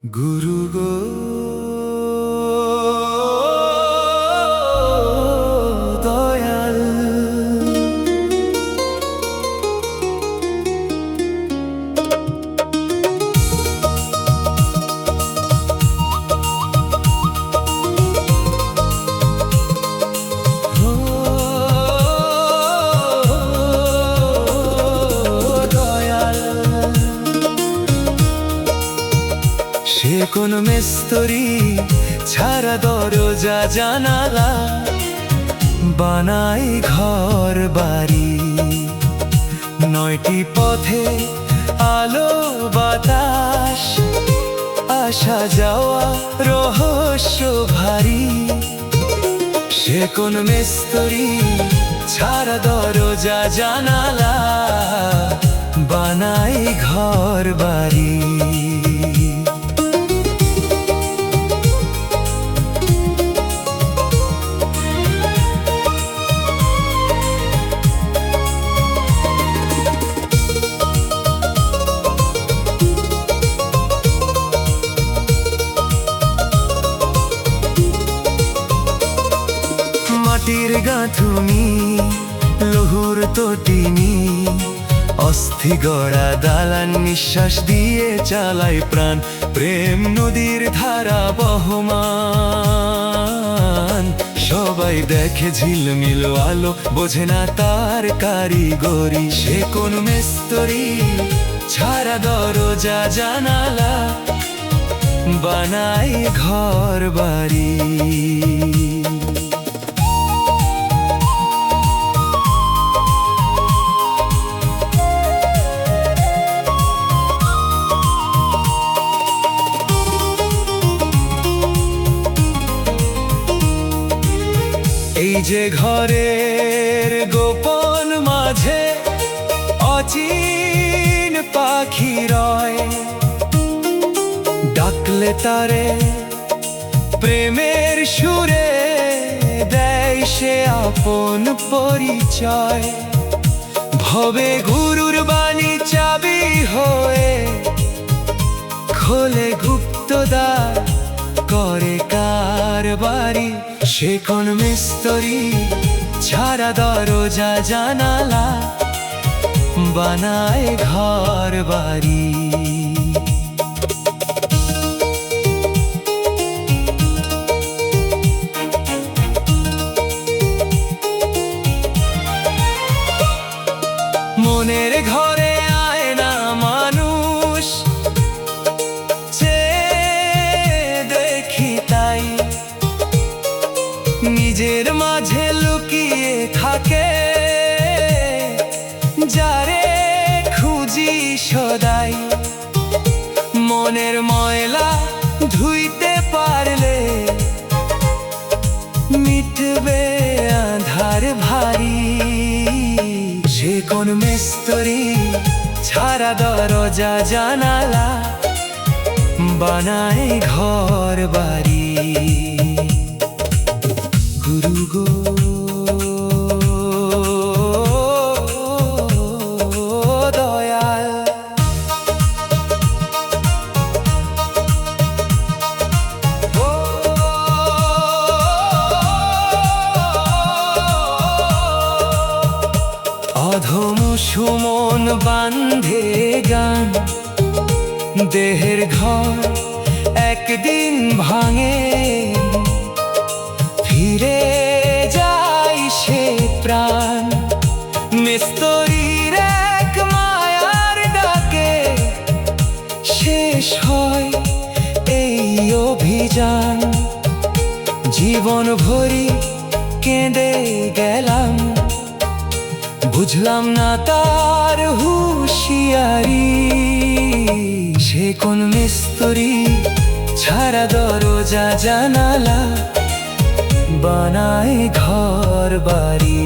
গুরু গো দয়াল, ও দয়াল, সে কোন মিস্ত্রি ছাড়া দরজা জানালা বানাই ঘর বাড়ি, নয়টি পথে আলো বাতাস, আসা যাওয়া রহস্য ভারী। সে কোন মিস্ত্রি ছাড়া দরজা জানালা বানাই ঘর বাড়ি। মাটির গাঁথুনি, লৌহর তটিনি, অস্থি গড়া দালান, নিঃশ্বাস দিয়ে চালাই প্রাণ, প্রেম নদীর ধারা বহমান। সবাই দেখে ঝিলমিল আলো, বোঝে না তার কারিগরি। সে কোন মিস্ত্রি ছাড়া দরজা জানালা বানাই ঘর বাড়ি। এই যে ঘরের গোপন মাঝে অচিন পাখি রয়, ডাকলে তারে প্রেমের সুরে দেয় সে আপন পরিচয়। ভবে গুরুর বাণী চাবি হয়ে খোলে গুপ্তদ্বার, করে কারবারি। সে কোন মিস্ত্রি ছাড়া দরজা জানালা বানায় ঘর বাড়ি। মনের ঘরে আয়না মানুষ দেখি তাই, নিজের মাঝে লুকিয়ে থাকে যারে খুঁজি সদাই। মনের ময়লা ধুইতে পারলে মিটবে আঁধার ভারী। সে কোন মিস্ত্রি ছাড়া দরজা জানালা বানায় ঘর বাড়ি। গুরু গো দয়াল, অধম সুমন বান্ধে গান, দেহের ঘর একদিন ভাঙে, ফিরে যায় সে প্রাণ। মিস্ত্রির এক মায়ার ডাকে শেষ হয় এই অভিযান। জীবন ভরি কেঁদে গেলাম, বুঝলাম না তার হুঁশিয়ারি। সে কোন মিস্ত্রি ছাড়া দরজা জানালা বানায় ঘর বাড়ি।